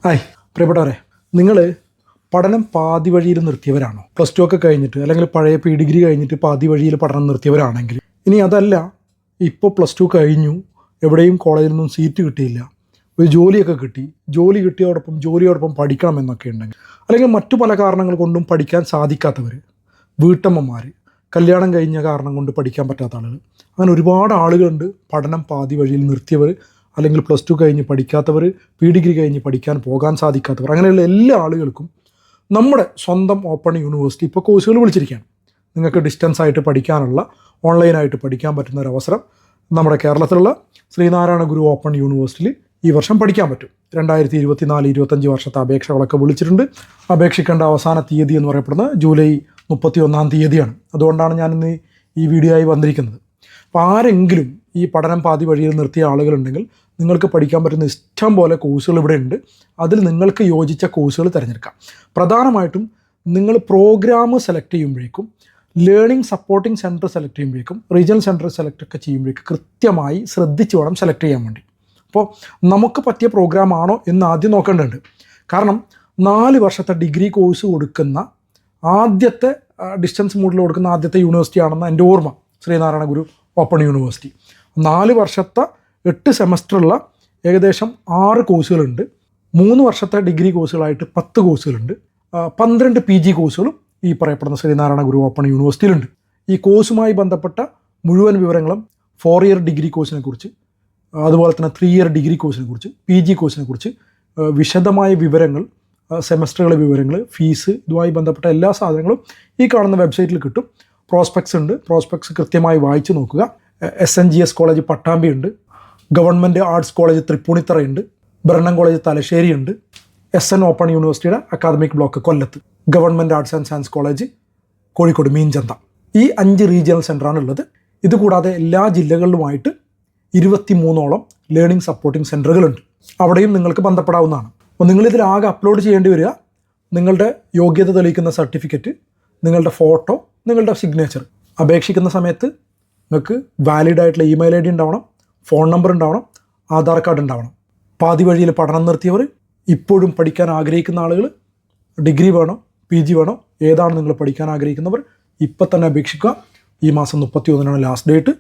Hi പ്രിയപ്പെട്ടവരെ, നിങ്ങൾ പഠനം പാതി വഴിയിൽ നിർത്തിയവരാണോ? പ്ലസ് ടു ഒക്കെ കഴിഞ്ഞിട്ട് അല്ലെങ്കിൽ പഴയ ഡിഗ്രി കഴിഞ്ഞിട്ട് പാതി വഴിയിൽ പഠനം നിർത്തിയവരാണെങ്കിൽ, ഇനി അതല്ല ഇപ്പോൾ പ്ലസ് ടു കഴിഞ്ഞു, എവിടെയും കോളേജിൽ നിന്നും സീറ്റ് കിട്ടിയില്ല, ഒരു ജോലിയൊക്കെ കിട്ടി, ജോലി ജോലിയോടൊപ്പം പഠിക്കണമെന്നൊക്കെ ഉണ്ടെങ്കിൽ, അല്ലെങ്കിൽ മറ്റു പല കാരണങ്ങൾ കൊണ്ടും പഠിക്കാൻ സാധിക്കാത്തവർ, വീട്ടമ്മമാർ, കല്യാണം കഴിഞ്ഞ കാരണം കൊണ്ട് പഠിക്കാൻ പറ്റാത്ത ആളുകൾ, അങ്ങനെ ഒരുപാട് ആളുകളുണ്ട്. പഠനം പാതി വഴിയിൽ നിർത്തിയവർ, അല്ലെങ്കിൽ പ്ലസ് ടു കഴിഞ്ഞ് പഠിക്കാത്തവർ, ഡിഗ്രി കഴിഞ്ഞ് പഠിക്കാൻ പോകാൻ സാധിക്കാത്തവർ, അങ്ങനെയുള്ള എല്ലാ ആളുകൾക്കും നമ്മുടെ സ്വന്തം ഓപ്പൺ യൂണിവേഴ്സിറ്റി ഇപ്പോൾ കോഴ്സുകൾ വിളിച്ചിരിക്കുകയാണ്. നിങ്ങൾക്ക് ഡിസ്റ്റൻസ് ആയിട്ട് പഠിക്കാനുള്ള, ഓൺലൈനായിട്ട് പഠിക്കാൻ പറ്റുന്ന ഒരു അവസരം നമ്മുടെ കേരളത്തിലുള്ള ശ്രീനാരായണ ഗുരു ഓപ്പൺ യൂണിവേഴ്സിറ്റിയിൽ ഈ വർഷം പഠിക്കാൻ പറ്റും. 2024-25 വർഷത്തെ അപേക്ഷകളൊക്കെ വിളിച്ചിട്ടുണ്ട്. അപേക്ഷിക്കേണ്ട അവസാന തീയതി എന്ന് പറയപ്പെടുന്നത് ജൂലൈ 31 തീയതിയാണ്. അതുകൊണ്ടാണ് ഞാനിന്ന് ഈ വീഡിയോ ആയി വന്നിരിക്കുന്നത്. അപ്പോൾ ആരെങ്കിലും ഈ പഠനം പാതി വഴിയിൽ നിർത്തിയ ആളുകളുണ്ടെങ്കിൽ, നിങ്ങൾക്ക് പഠിക്കാൻ പറ്റുന്ന ഇഷ്ടം പോലെ കോഴ്സുകൾ ഇവിടെ ഉണ്ട്. അതിൽ നിങ്ങൾക്ക് യോജിച്ച കോഴ്സുകൾ തിരഞ്ഞെടുക്കാം. പ്രധാനമായിട്ടും നിങ്ങൾ പ്രോഗ്രാം സെലക്ട് ചെയ്യുമ്പോഴേക്കും, ലേണിംഗ് സപ്പോർട്ടിംഗ് സെൻറ്റർ സെലക്ട് ചെയ്യുമ്പോഴേക്കും, റീജിയണൽ സെൻറ്റർ സെലക്ട് ഒക്കെ ചെയ്യുമ്പോഴേക്കും കൃത്യമായി ശ്രദ്ധിച്ച് വേണം സെലക്ട് ചെയ്യാൻ വേണ്ടി. അപ്പോൾ നമുക്ക് പറ്റിയ പ്രോഗ്രാം ആണോ എന്ന് ആദ്യം നോക്കേണ്ടതുണ്ട്. കാരണം 4 വർഷത്തെ ഡിഗ്രി കോഴ്സ് കൊടുക്കുന്ന ആദ്യത്തെ, ഡിസ്റ്റൻസ് മോഡിൽ കൊടുക്കുന്ന ആദ്യത്തെ യൂണിവേഴ്സിറ്റി ആണെന്ന് എൻ്റെ ഓർമ്മ ശ്രീനാരായണ ഗുരു ഓപ്പൺ യൂണിവേഴ്സിറ്റി. 4 വർഷത്തെ 8 സെമസ്റ്ററുള്ള ഏകദേശം 6 കോഴ്സുകളുണ്ട്. 3 വർഷത്തെ ഡിഗ്രി കോഴ്സുകളായിട്ട് 10 കോഴ്സുകളുണ്ട്. 12 PG കോഴ്സുകളും ഈ പറയപ്പെടുന്ന ശ്രീനാരായണ ഗുരു ഓപ്പൺ യൂണിവേഴ്സിറ്റിയിലുണ്ട്. ഈ കോഴ്സുമായി ബന്ധപ്പെട്ട മുഴുവൻ വിവരങ്ങളും 4 ഇയർ ഡിഗ്രി കോഴ്സിനെ കുറിച്ച്, അതുപോലെ തന്നെ 3 ഇയർ ഡിഗ്രി കോഴ്സിനെ കുറിച്ച്, PG കോഴ്സിനെ കുറിച്ച് വിശദമായ വിവരങ്ങൾ, സെമസ്റ്ററുകളെ വിവരങ്ങൾ, ഫീസ്, ഇതുമായി ബന്ധപ്പെട്ട എല്ലാ സാധനങ്ങളും ഈ കാണുന്ന വെബ്സൈറ്റിൽ കിട്ടും. പ്രോസ്പെക്ട്സ് ഉണ്ട്. പ്രോസ്പെക്ട്സ് കൃത്യമായി വായിച്ച് നോക്കുക. SNGS കോളേജ് പട്ടാമ്പി ഉണ്ട്, ഗവൺമെൻറ് ആർട്സ് കോളേജ് തൃപ്പൂണിത്തറയുണ്ട്, ബ്രണ്ണൻ കോളേജ് തലശ്ശേരിയുണ്ട്, SN ഓപ്പൺ യൂണിവേഴ്സിറ്റിയുടെ അക്കാദമിക് ബ്ലോക്ക് കൊല്ലത്ത്, government arts and science college Kozhikode Meenchanda, ഈ 5 റീജിയണൽ സെൻ്ററാണ് ഉള്ളത്. ഇതുകൂടാതെ എല്ലാ ജില്ലകളിലുമായിട്ട് 23ഓളം ലേണിംഗ് സപ്പോർട്ടിംഗ് സെൻറ്ററുകളുണ്ട്. അവിടെയും നിങ്ങൾക്ക് ബന്ധപ്പെടാവുന്നതാണ്. അപ്പോൾ നിങ്ങളിതിലാകെ അപ്ലോഡ് ചെയ്യേണ്ടി വരിക നിങ്ങളുടെ യോഗ്യത തെളിയിക്കുന്ന സർട്ടിഫിക്കറ്റ്, നിങ്ങളുടെ ഫോട്ടോ, നിങ്ങളുടെ സിഗ്നേച്ചർ. അപേക്ഷിക്കുന്ന സമയത്ത് നിങ്ങൾക്ക് വാലിഡ് ആയിട്ടുള്ള ഇമെയിൽ ID ഉണ്ടാവണം, ഫോൺ നമ്പർ ഉണ്ടാവണം, ആധാർ കാർഡ് ഉണ്ടാവണം. പാതി വഴിയിൽ പഠനം നിർത്തിയവർ, ഇപ്പോഴും പഠിക്കാൻ ആഗ്രഹിക്കുന്ന ആളുകൾ, ഡിഗ്രി വേണോ PG വേണോ, ഏതാണ് നിങ്ങൾ പഠിക്കാൻ ആഗ്രഹിക്കുന്നവർ, ഇപ്പം തന്നെ അപേക്ഷിക്കുക. ഈ മാസം 31 ലാസ്റ്റ് ഡേറ്റ്.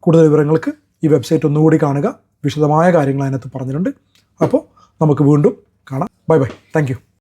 കൂടുതൽ വിവരങ്ങൾക്ക് ഈ വെബ്സൈറ്റ് ഒന്നുകൂടി കാണുക. വിശദമായ കാര്യങ്ങൾ അതിനകത്ത് പറഞ്ഞിട്ടുണ്ട്. അപ്പോൾ നമുക്ക് വീണ്ടും കാണാം. Bye bye. Thank you.